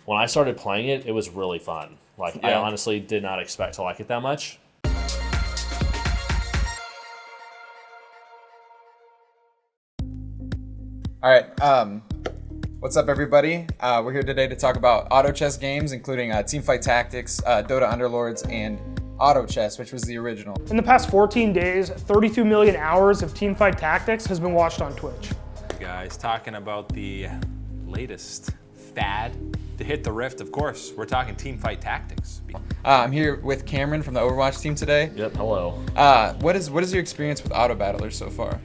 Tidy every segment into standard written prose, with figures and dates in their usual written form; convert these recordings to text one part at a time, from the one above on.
when I started playing it, it was really fun. Like, I honestly did not expect to like it that much. All right. What's up, everybody? We're here today to talk about auto chess games, including TeamFight Tactics, Dota Underlords, and Auto Chess, which was the original. In the past 14 days, 32 million hours of TeamFight Tactics has been watched on Twitch. Guys, talking about the latest fad to hit the Rift, of course. We're talking TeamFight Tactics. I'm here with Cameron from the Overwatch team today. Yep, hello. What is your experience with auto battlers so far?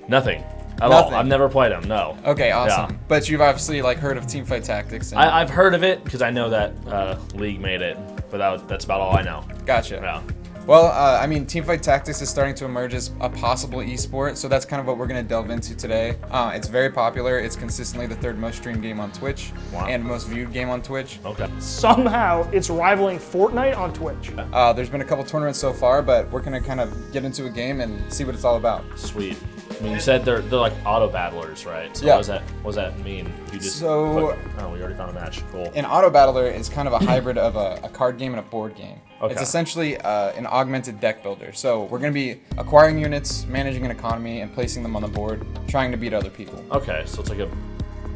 Nothing. At all. I've never played them, no. Okay, awesome. Yeah. But you've obviously heard of TeamFight Tactics. And... I've heard of it because I know that League made it, but that's about all I know. Gotcha. Yeah. Well, I mean, TeamFight Tactics is starting to emerge as a possible esport, so that's kind of what we're going to delve into today. It's very popular. It's consistently the third most streamed game on Twitch and most viewed game on Twitch. Okay. Somehow, it's rivaling Fortnite on Twitch. There's been a couple tournaments so far, but we're going to kind of get into a game and see what it's all about. Sweet. I mean, you said they're like auto battlers, right? So yeah. What does that mean? You just we already found a match. Cool. An auto battler is kind of a hybrid of a card game and a board game. Okay. It's essentially an augmented deck builder. So we're going to be acquiring units, managing an economy, and placing them on the board, trying to beat other people. Okay, so it's like a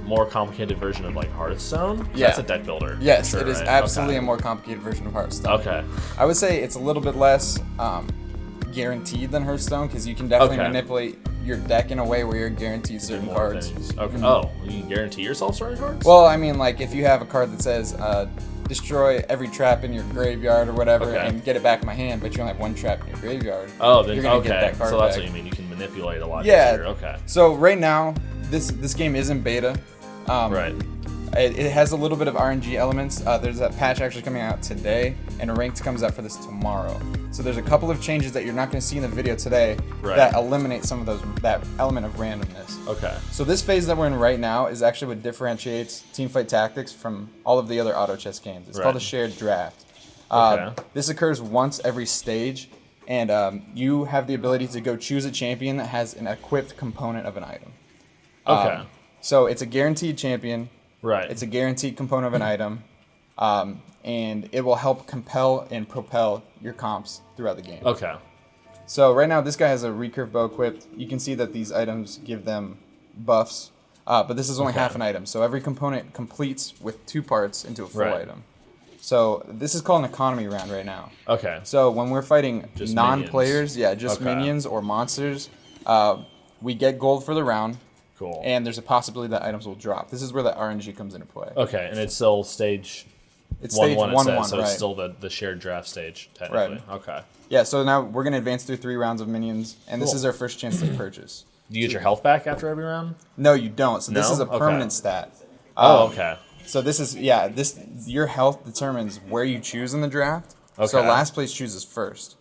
more complicated version of like Hearthstone? Yeah. That's a deck builder. Yes, sure, it is right? absolutely a more complicated version of Hearthstone. Okay. I would say it's a little bit less guaranteed than Hearthstone because you can definitely manipulate your deck in a way where you're guaranteed certain cards. Okay. Oh, you can guarantee yourself certain cards? Well, I mean, like if you have a card that says destroy every trap in your graveyard or whatever and get it back in my hand, but you only have one trap in your graveyard. Oh, then you're gonna get that card so that's back. what you mean. You can manipulate a lot Yeah. easier. Okay. So right now, this game is in beta. Right. It has a little bit of RNG elements. There's a patch actually coming out today, and a ranked comes out for this tomorrow. So there's a couple of changes that you're not going to see in the video today that eliminate some of that element of randomness. Okay. So this phase that we're in right now is actually what differentiates TeamFight Tactics from all of the other auto chess games. It's called a shared draft. This occurs once every stage, and you have the ability to go choose a champion that has an equipped component of an item. Okay. So it's a guaranteed champion. Right. It's a guaranteed component of an item, and it will help compel and propel your comps throughout the game. Okay. So right now, this guy has a recurve bow equipped. You can see that these items give them buffs, but this is only half an item. So every component completes with 2 parts into a full item. So this is called an economy round right now. Okay. So when we're fighting Just non-players, minions or monsters, we get gold for the round. Cool. And there's a possibility that items will drop. This is where the RNG comes into play. Okay, and it's still stage 1-1, so it's still the shared draft stage, technically. Right. Okay. Yeah, so now we're going to advance through 3 rounds of minions, and this is our first chance to purchase. Do you get your health back after every round? No, you don't. So this is a permanent stat. Okay. So this is, your health determines where you choose in the draft. Okay. So last place chooses first.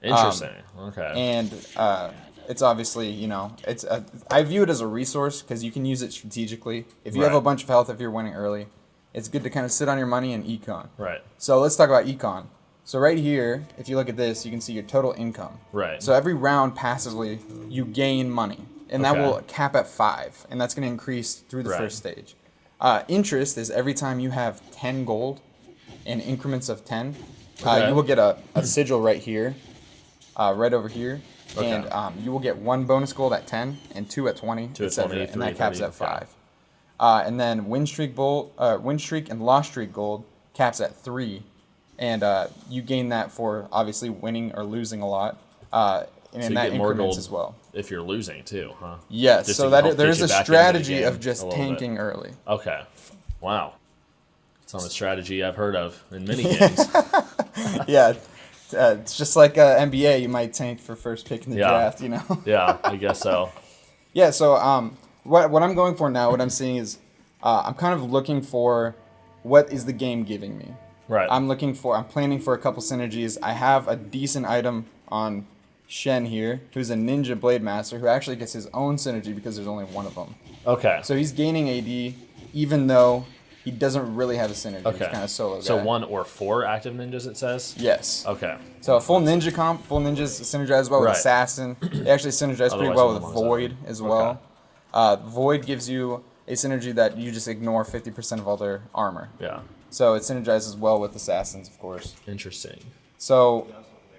Interesting. Okay. And it's obviously, I view it as a resource because you can use it strategically. If you have a bunch of health, if you're winning early, it's good to kind of sit on your money and econ. Right. So let's talk about econ. So right here, if you look at this, you can see your total income. Right. So every round passively, you gain money, and that will cap at 5, and that's going to increase through the first stage. Interest is every time you have 10 gold in increments of 10, you will get a sigil right here, right over here. Okay. And you will get 1 bonus gold at 10 and 2 at 20, etc. And that caps at 5. And then win streak and loss streak gold caps at 3, and you gain that for obviously winning or losing a lot. And so in that get more increments gold as well. If you're losing too, huh? Yes. Just so there is a strategy of just tanking early. Okay. Wow. It's not a strategy I've heard of in many games. Yeah. It's just like NBA, you might tank for first pick in the draft, Yeah, I guess so. Yeah, so what I'm going for now, what I'm seeing is I'm kind of looking for what is the game giving me. Right. I'm planning for a couple synergies. I have a decent item on Shen here, who's a ninja blade master, who actually gets his own synergy because there's only one of them. Okay. So he's gaining AD, even though he doesn't really have a synergy. Okay. He's kind of solo guy. So 1 or 4 active ninjas, it says? Yes. Okay. So a full ninja comp, full ninjas synergize well with assassin. They actually synergize pretty well with void as well. Void gives you a synergy that you just ignore 50% of all their armor. Yeah. So it synergizes well with assassins, of course. Interesting. So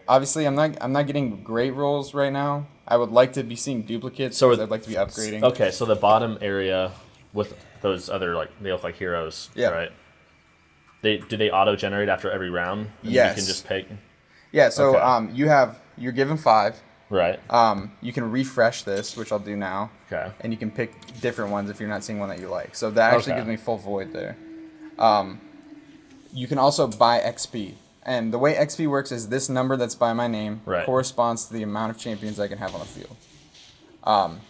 obviously, I'm not getting great rolls right now. I would like to be seeing duplicates. So I'd like to be upgrading. Okay, so the bottom area with those other they look like heroes, Yeah. right? Do they auto generate after every round? And Yes. You can just pick. Yeah. So Okay. you're given 5. Right. You can refresh this, which I'll do now. Okay. And you can pick different ones if you're not seeing one that you like. So that actually Okay. gives me full void there. You can also buy XP. And the way XP works is this number that's by my name Right. corresponds to the amount of champions I can have on the field.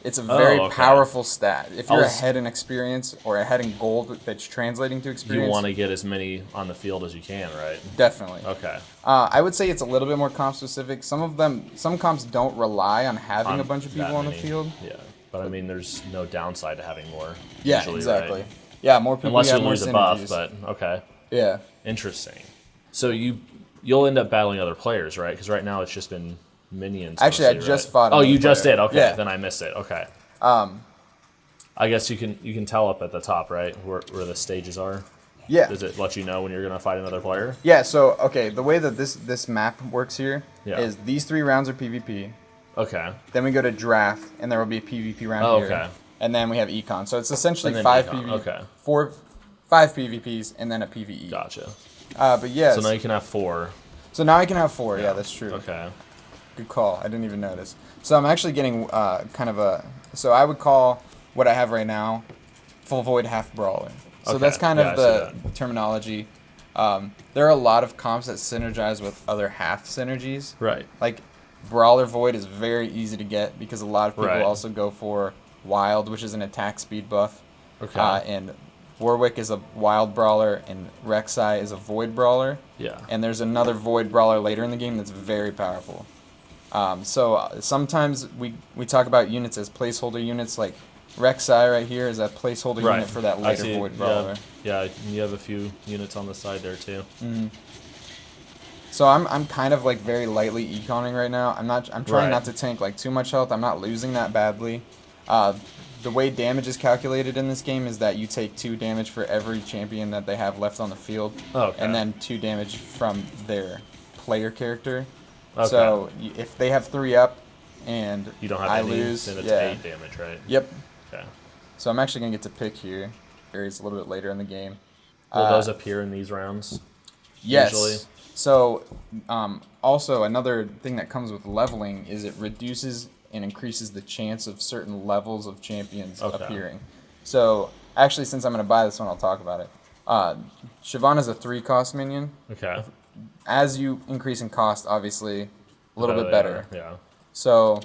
It's a very okay. powerful stat. If you're Also- ahead in experience or ahead in gold that's translating to You experience, want to get as many on the field as you can, right? definitely. Okay. I would say it's a little bit more comp specific. Some comps don't rely on having a bunch of that people on the many. field. Yeah, but I mean, there's no downside to having more. Yeah, usually, exactly. Right? Yeah, more people Unless have you more lose a buff, synergies. but okay. Yeah. Interesting. So you'll end up battling other players, right? Because right now it's just been minions. Actually, I mostly, just right? fought Oh, another you just player. did. Okay, Yeah. then I missed it. Okay. I guess you can tell up at the top, right, where the stages are. Yeah. Does it let you know when you're gonna fight another player? Yeah, so okay, the way that this map works here is Yeah. these 3 rounds are PvP. Okay. Then we go to draft, and there will be a PvP round Oh, here. okay. And then we have econ. So it's essentially And then 5 econ, okay. 5 PvPs and then a PvE. Gotcha. But yes. So now you can have 4. So now I can have 4. Yeah, that's true. Okay. Good call. I didn't even notice. So I'm actually getting kind of a. So I would call what I have right now full void half brawler. So Okay. that's kind Yeah, of I the see terminology. There are a lot of comps that synergize with other half synergies. Right. Like brawler void is very easy to get because a lot of people Right. also go for wild, which is an attack speed buff. Okay. And Warwick is a wild brawler, and Rek'Sai is a void brawler. Yeah. And there's another void brawler later in the game that's very powerful. So sometimes we talk about units as placeholder units, like Rek'Sai right here is a placeholder Right. unit for that I later see. void brawler. Yeah, you have a few units on the side there too. So I'm kind of like very lightly econing right now. I'm trying Right. not to tank like too much health. I'm not losing that badly. The way damage is calculated in this game is that you take 2 damage for every champion that they have left on the field, Okay. and then 2 damage from their player character. Okay. So if they have 3 up and You don't have I any, lose, then it's yeah. 8 damage, right? Yep. Okay. So I'm actually gonna get to pick here. Areas a little bit later in the game. Will those appear in these rounds? Yes. Usually? So, also another thing that comes with leveling is it reduces and increases the chance of certain levels of champions Okay. appearing. So, actually, since I'm going to buy this one, I'll talk about it. Shyvana's a 3-cost minion. Okay. As you increase in cost, obviously, a little bit they better. are, Yeah. So,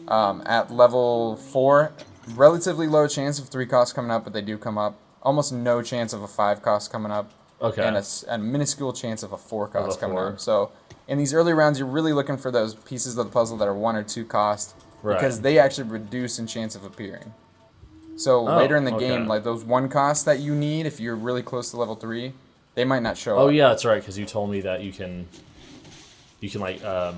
at level 4, relatively low chance of 3 costs coming up, but they do come up. Almost no chance of a 5 cost coming up. Okay. And a minuscule chance of a 4 cost coming 4. up. So in these early rounds, you're really looking for those pieces of the puzzle that are 1 or 2 cost because Right. they actually reduce in chance of appearing. So later in the okay. game, like those 1 costs that you need, if you're really close to level 3, they might not show up. Oh yeah, that's right. Because you told me that you can like I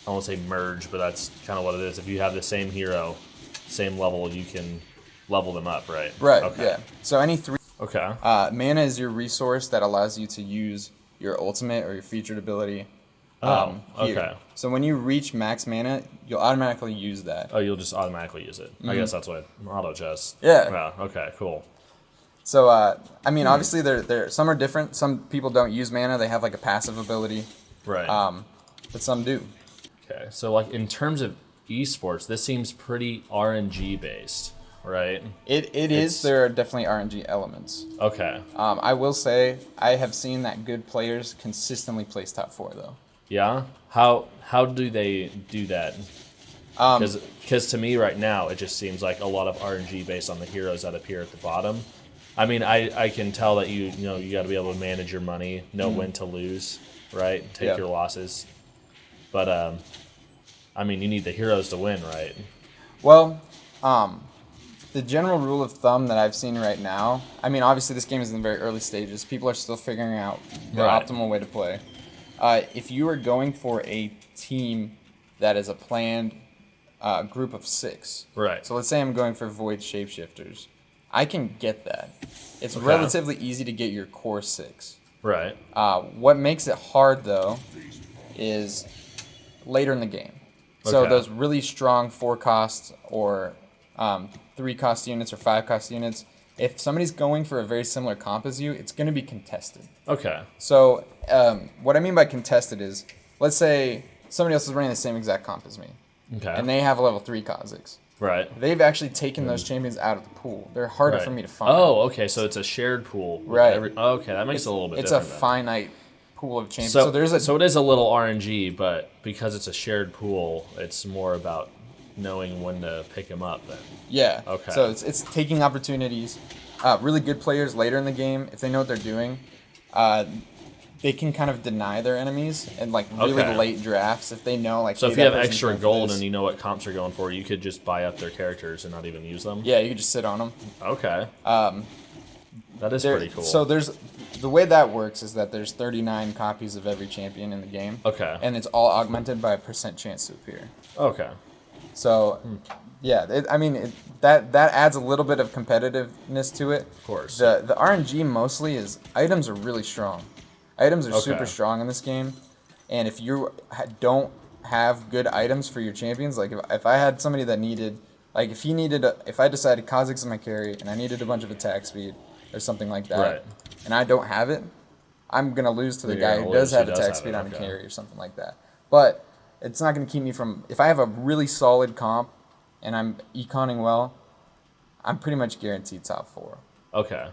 won't say merge, but that's kind of what it is. If you have the same hero, same level, you can level them up, right? Right. Okay. Yeah. So any 3. Okay. Mana is your resource that allows you to use your ultimate or your featured ability. Oh, Here. okay. So when you reach max mana, you'll automatically use that. Oh, you'll just automatically use it. I guess that's what auto chest. Yeah. Yeah. Okay. Cool. So I mean, obviously, they're some are different. Some people don't use mana; they have like a passive ability. Right. But some do. Okay. So like in terms of esports, this seems pretty RNG based, right? It is. There are definitely RNG elements. Okay. I will say I have seen that good players consistently place top 4 though. Yeah. How do they do that? Because to me right now it just seems like a lot of RNG based on the heroes that appear at the bottom. I mean, I can tell that you got to be able to manage your money, know when to lose, right? Take Yeah. your losses. But I mean, you need the heroes to win, right? Well, the general rule of thumb that I've seen right now, I mean, obviously this game is in the very early stages. People are still figuring out the Right. optimal way to play. If you are going for a team that is a planned group of 6, Right. so let's say I'm going for Void Shapeshifters, I can get that. It's relatively easy to get your core 6. Right. What makes it hard, though, is later in the game. So those really strong 4-cost or 3-cost units or 5-cost units, if somebody's going for a very similar comp as you, it's going to be contested. Okay. So what I mean by contested is, let's say somebody else is running the same exact comp as me. Okay. And they have a level 3 Kha'Zix. Right. They've actually taken those champions out of the pool. They're harder for me to find. Oh, okay. So it's a shared pool. Right. Okay, that makes it a little bit It's different. a finite pool of champions. So it is a little RNG, but because it's a shared pool, it's more about knowing when to pick them up then. Yeah. Okay. So it's taking opportunities. Really good players later in the game, if they know what they're doing, they can kind of deny their enemies in like really late drafts if they know like. So hey, if you that have person's extra going for gold this. and you know what comps are going for, you could just buy up their characters and not even use them. Yeah, you can just sit on them. Okay. That is pretty cool. So the way that works is that there's 39 copies of every champion in the game. Okay. And it's all augmented by a % chance to appear. Okay. So, yeah, that adds a little bit of competitiveness to it. Of course. The RNG mostly is items are really strong. Items are super strong in this game, and if you don't have good items for your champions, like if I had somebody that needed, like if I decided Kha'Zix is my carry and I needed a bunch of attack speed or something like that, and I don't have it, I'm gonna lose to the guy who does have attack speed on a carry or something like that. But it's not gonna keep me from, if I have a really solid comp and I'm econing well, I'm pretty much guaranteed top 4. Okay.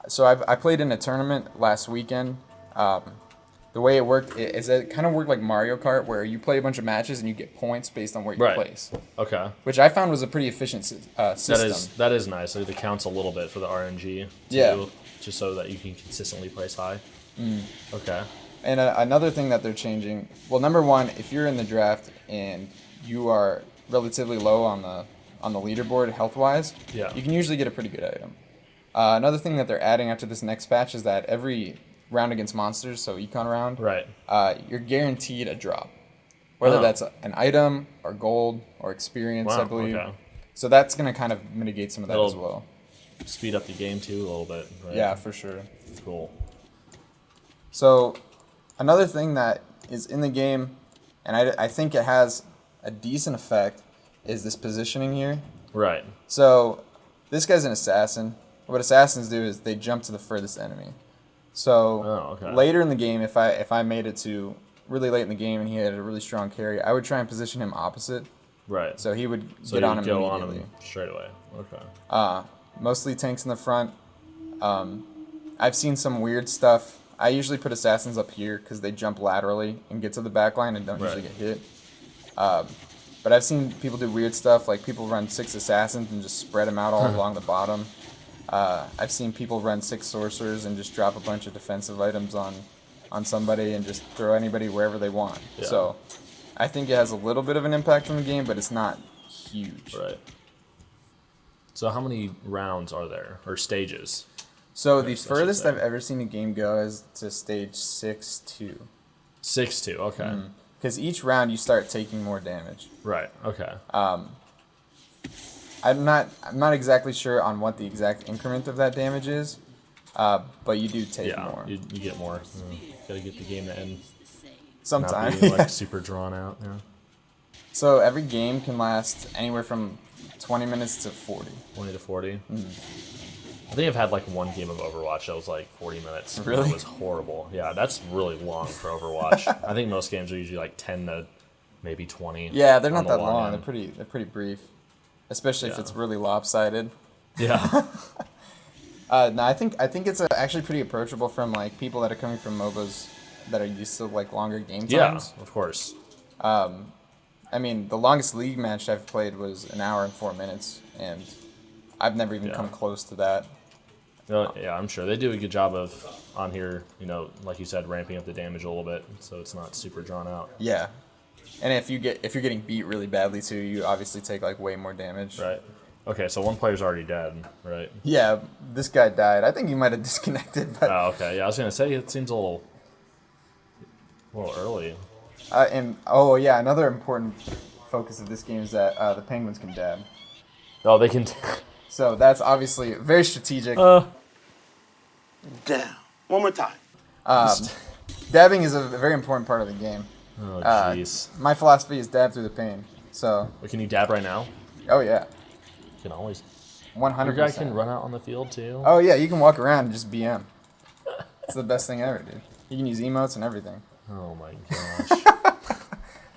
So I played in a tournament last weekend. The way it worked is it kind of worked like Mario Kart, where you play a bunch of matches and you get points based on where you place. Okay. Which I found was a pretty efficient system. That is nice. Like, it counts a little bit for the RNG. Yeah. Just so that you can consistently place high. Okay. And another thing that they're changing, well, number one, if you're in the draft and you are relatively low on the leaderboard health-wise, you can usually get a pretty good item. Another thing that they're adding after this next patch is that every round against monsters, so econ round, you're guaranteed a drop. Whether that's an item or gold or experience, I believe. Okay. So that's going to kind of mitigate some of that as well. Speed up the game too a little bit, right? Yeah, for sure. Cool. So another thing that is in the game, and I think it has a decent effect, is this positioning here. Right. So this guy's an assassin. What assassins do is they jump to the furthest enemy. So later in the game, if I made it to really late in the game and he had a really strong carry, I would try and position him opposite. Right. So he would get on him immediately. On him straight away. Okay. Mostly tanks in the front. I've seen some weird stuff. I usually put assassins up here because they jump laterally and get to the back line and don't usually get hit. But I've seen people do weird stuff, like people run 6 assassins and just spread them out all along the bottom. I've seen people run 6 sorcerers and just drop a bunch of defensive items on somebody and just throw anybody wherever they want. Yeah. So I think it has a little bit of an impact on the game, but it's not huge. Right. So how many rounds are there, or stages? So the furthest I've ever seen a game go is to stage 6-2. 6-2, okay. Because each round you start taking more damage. Right. Okay. I'm not exactly sure on what the exact increment of that damage is, but you do take more. You get more. Gotta get the game to end. Sometimes. Not be super drawn out. Yeah. So every game can last anywhere from 20 minutes to 40. 20 to 40. I think I've had like one game of Overwatch that was like 40 minutes. Really? It was horrible. Yeah, that's really long for Overwatch. I think most games are usually like 10 to maybe 20. Yeah, they're not that long. They're pretty brief, especially if it's really lopsided. Yeah. No, I think it's actually pretty approachable from like people that are coming from MOBAs that are used to like longer game times. Yeah, of course. I mean, the longest league match I've played was 1 hour and 4 minutes, and I've never even come close to that. Yeah, I'm sure they do a good job of on here. Like you said, ramping up the damage a little bit, so it's not super drawn out. Yeah, and if you're getting beat really badly too, you obviously take like way more damage. Right. Okay, so one player's already dead, right? Yeah, this guy died. I think he might have disconnected. But oh, okay. Yeah, I was gonna say it seems a little early. Another important focus of this game is that the penguins can dab. Oh, they can. So that's obviously very strategic. Damn. One more time. Dabbing is a very important part of the game. Oh, jeez. My philosophy is dab through the pain. So. But can you dab right now? Oh yeah. You can always. 100%. Your guy can run out on the field too. Oh yeah, you can walk around and just BM. It's the best thing ever, dude. You can use emotes and everything. Oh my gosh.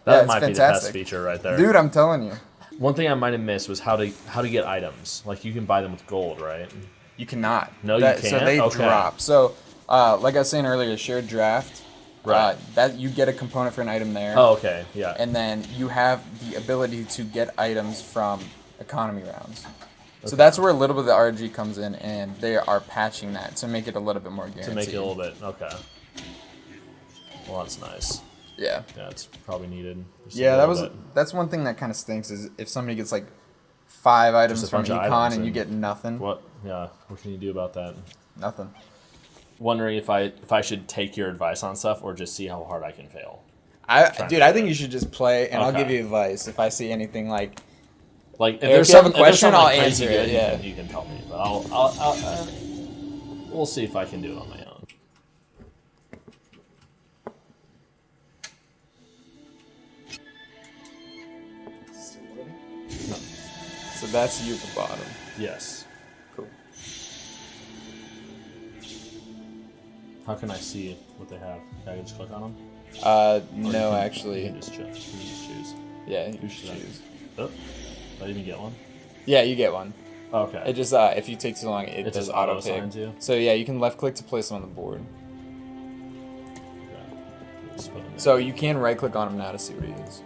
That might be the best feature right there. Dude, I'm telling you. One thing I might have missed was how to get items. Like you can buy them with gold, right? You cannot. No, you can't. So they drop. So, like I was saying earlier, shared draft. Right. That you get a component for an item there. Oh, okay. Yeah. And then you have the ability to get items from economy rounds. So that's where a little bit of the RG comes in, and they are patching that to make it a little bit more guaranteed. To make it a little bit. Okay. Well, that's nice. Yeah. Yeah, it's probably needed. Yeah, that's one thing that kind of stinks is if somebody gets like 5 items from econ and you get nothing. What? Yeah. What can you do about that? Nothing. Wondering if I should take your advice on stuff or just see how hard I can fail. I think you should just play, and I'll give you advice if I see anything like. Like if you have a question, I'll answer it. Yeah, you can tell me, but we'll see if I can do it on my own. No. So that's you at the bottom. Yes. Cool. How can I see what they have? Can I just click on them? No, actually. You can just choose. Yeah, you should choose. Oh, did I even get one? Yeah, you get one. Okay. It just if you take too long, it does auto pick. So yeah, you can left click to place them on the board. Okay. So you can right click on him now to see what he is.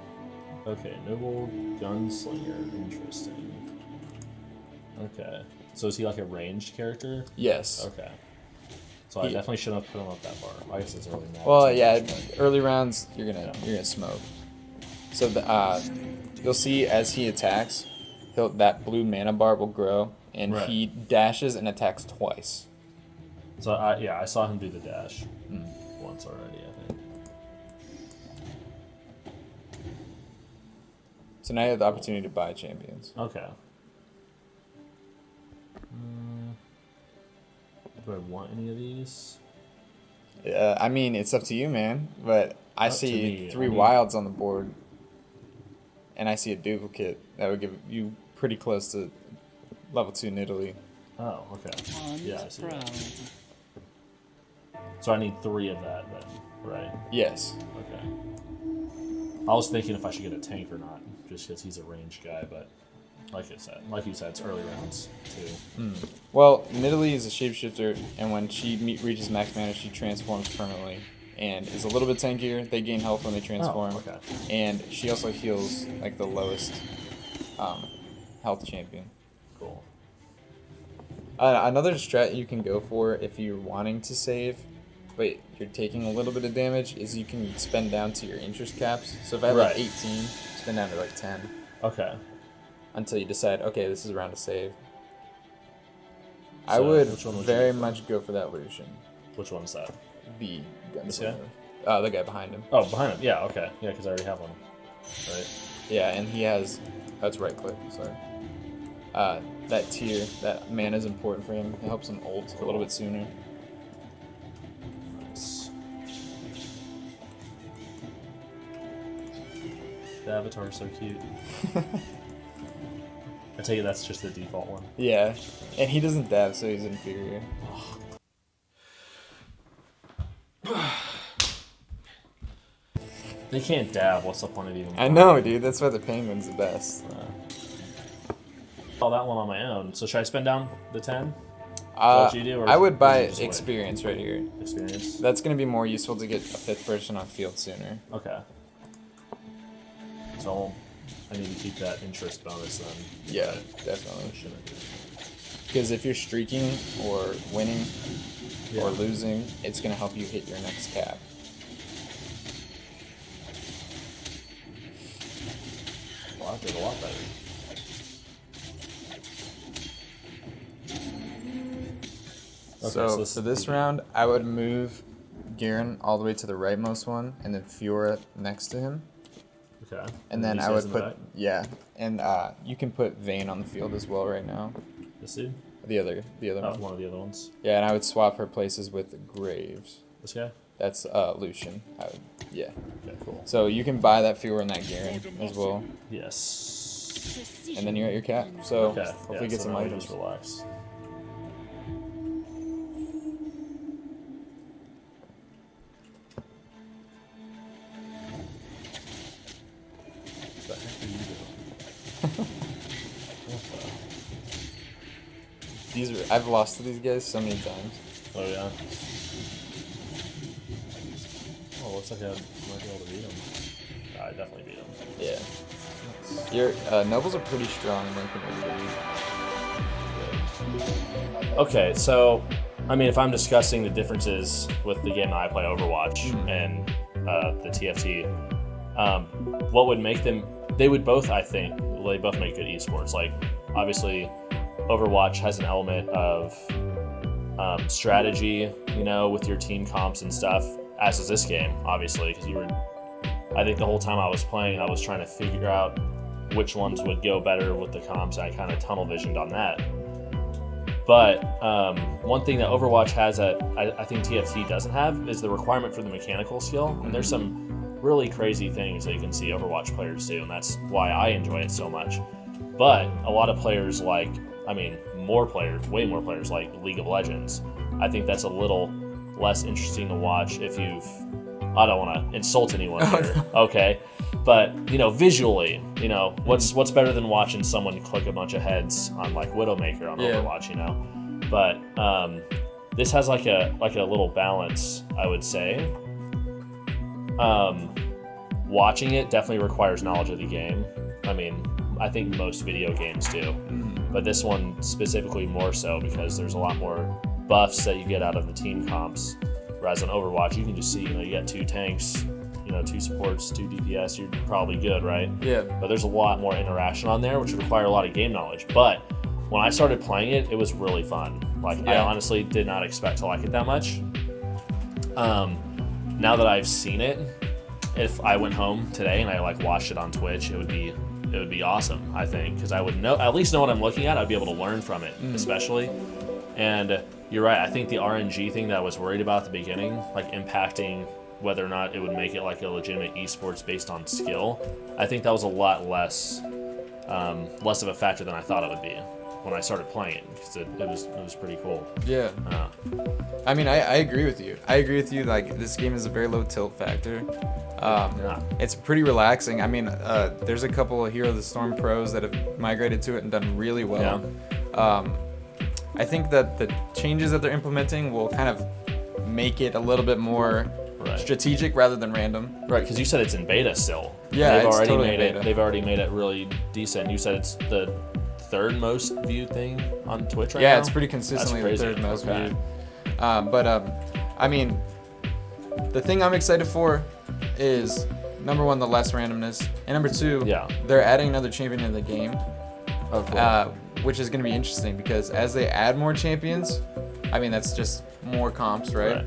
Okay, noble gunslinger. Interesting. Okay. So is he like a ranged character? Yes. Okay. So I definitely shouldn't have put him up that far. I guess it's early now. Well, yeah, early rounds you're gonna smoke. So you'll see as he attacks, that blue mana bar will grow, and he dashes and attacks twice. So I saw him do the dash once already, I think. So now you have the opportunity to buy champions. Okay. Do I want any of these? I mean, it's up to you, man. But I see 3 wilds on the board, and I see a duplicate that would give you pretty close to level 2 Nidalee. Oh, okay. Yeah, I see that. So I need 3 of that then, right? Yes. Okay. I was thinking if I should get a tank or not, just because he's a ranged guy, but like you said, it's early rounds too. Well, Nidalee is a shapeshifter, and when she reaches max mana, she transforms permanently, and is a little bit tankier. They gain health when they transform. Oh, okay. And she also heals like the lowest health champion. Cool. Another strat you can go for if you're wanting to save, but you're taking a little bit of damage, is you can spend down to your interest caps. So if I had like 18, spend down to like 10. Okay. Until you decide, okay, this is a round to save. I would very much go for that Lucian. Which one's that? The This guy? The guy behind him. Oh, behind him. Yeah, okay. Yeah, because I already have one. Right. Yeah, and he has... That's right click, sorry. That tier, that mana is important for him. It helps him ult a little bit sooner. Nice. The avatar is so cute. I take it that's just the default one. Yeah, and he doesn't dab, so he's inferior. They can't dab. What's the point of even? I know, dude. That's why the penguin's the best. All that one on my own. So should I spend down the 10? What you do, or I would buy just experience right here. Experience. That's gonna be more useful to get a 5th person on field sooner. Okay. So I need to keep that interest bonus then. Yeah, definitely. Shouldn't do. Because if you're streaking or winning or losing, it's gonna help you hit your next cap. Well, that did a lot better. Okay, so this round, I would move Garen all the way to the rightmost one, and then Fiora next to him. Okay. And then I would put and you can put Vayne on the field as well right now. This dude? The other one. One of the other ones. Yeah, and I would swap her places with Graves. This guy? That's Lucian. Yeah. Okay, cool. So you can buy that Fiora and that Garen as well. Yes. And then you're at your cap. So Okay. hopefully get some now we items. just relax. What the heck are you doing? I've lost to these guys so many times. Oh yeah. Oh, looks like I might be able to beat him. I definitely beat him. Yeah. Your Nobles are pretty strong in Lincoln. Okay, so I mean, if I'm discussing the differences with the game that I play, Overwatch, and the TFT, what would make them? They would both, I think, they both make good esports. Like, obviously, Overwatch has an element of strategy, you know, with your team comps and stuff. As is this game, obviously, because I think the whole time I was playing, I was trying to figure out which ones would go better with the comps, and I kind of tunnel visioned on that. But one thing that Overwatch has that I think TFT doesn't have is the requirement for the mechanical skill. And there's some really crazy things that you can see Overwatch players do, and that's why I enjoy it so much. But a lot of players way more players like League of Legends, I think that's a little less interesting to watch if you've, I don't want to insult anyone here, okay? But, you know, visually, you know, what's better than watching someone click a bunch of heads on like Widowmaker on Overwatch, you know? But this has like a little balance, I would say. Watching it definitely requires knowledge of the game. I mean, I think most video games do, but this one specifically more so because there's a lot more buffs that you get out of the team comps. Whereas on Overwatch, you can just see, you know, you got 2 tanks, you know, 2 supports, 2 DPS, you're probably good, right? Yeah. But there's a lot more interaction on there, which would require a lot of game knowledge. But when I started playing it, it was really fun. Like, I honestly did not expect to like it that much. Now that I've seen it, if I went home today and I like watched it on Twitch, it would be awesome, I think, because I would at least know what I'm looking at. I'd be able to learn from it, especially. And you're right. I think the RNG thing that I was worried about at the beginning, like impacting whether or not it would make it like a legitimate esports based on skill, I think that was a lot less of a factor than I thought it would be when I started playing it, because it was pretty cool. Yeah. I mean, I agree with you. Like, this game is a very low tilt factor. It's pretty relaxing. I mean, there's a couple of Hero of the Storm pros that have migrated to it and done really well. Yeah. I think that the changes that they're implementing will kind of make it a little bit more strategic rather than random. Right, because you said it's in beta still. Yeah, they've it's already totally made in beta. They've already made it really decent. You said it's the 3rd most viewed thing on Twitch right now? Yeah, it's pretty consistently the 3rd most viewed. I mean, the thing I'm excited for is, number 1, the less randomness, and number 2, they're adding another champion in the game. Which is going to be interesting because as they add more champions, I mean, that's just more comps, right?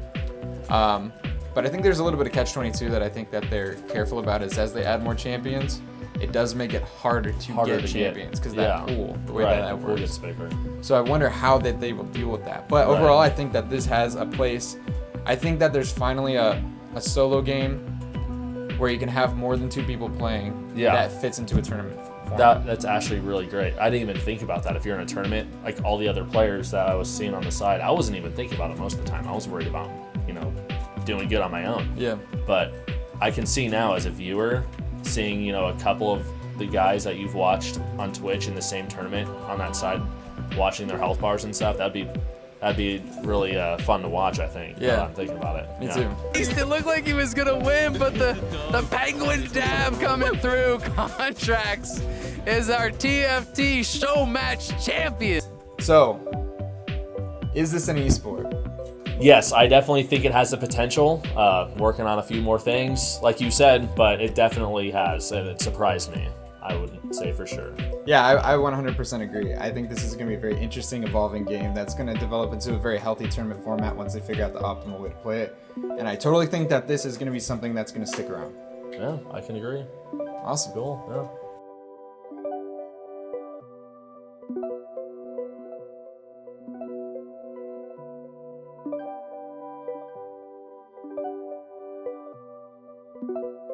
But I think there's a little bit of catch-22 that I think that they're careful about is as they add more champions, it does make it harder to get champions because that pool, the way that works. Gets bigger. So I wonder how that they will deal with that. But overall, I think that this has a place. I think that there's finally a solo game where you can have more than 2 people playing that fits into a tournament format. That's actually really great. I didn't even think about that. If you're in a tournament, like all the other players that I was seeing on the side, I wasn't even thinking about it most of the time. I was worried about, you know, doing good on my own. Yeah. But I can see now as a viewer, seeing, you know, a couple of the guys that you've watched on Twitch in the same tournament on that side, watching their health bars and stuff, that'd be really fun to watch, I think. Yeah. I'm thinking about it. Me too. It looked like he was gonna win, but the Penguin Dam coming through. Contracts is our TFT show match champion. So, is this an esport? Yes, I definitely think it has the potential. Working on a few more things, like you said, but it definitely has, and it surprised me, I would say for sure. Yeah, I 100% agree. I think this is going to be a very interesting, evolving game that's going to develop into a very healthy tournament format once they figure out the optimal way to play it. And I totally think that this is going to be something that's going to stick around. Yeah, I can agree. Awesome. Cool, yeah. you.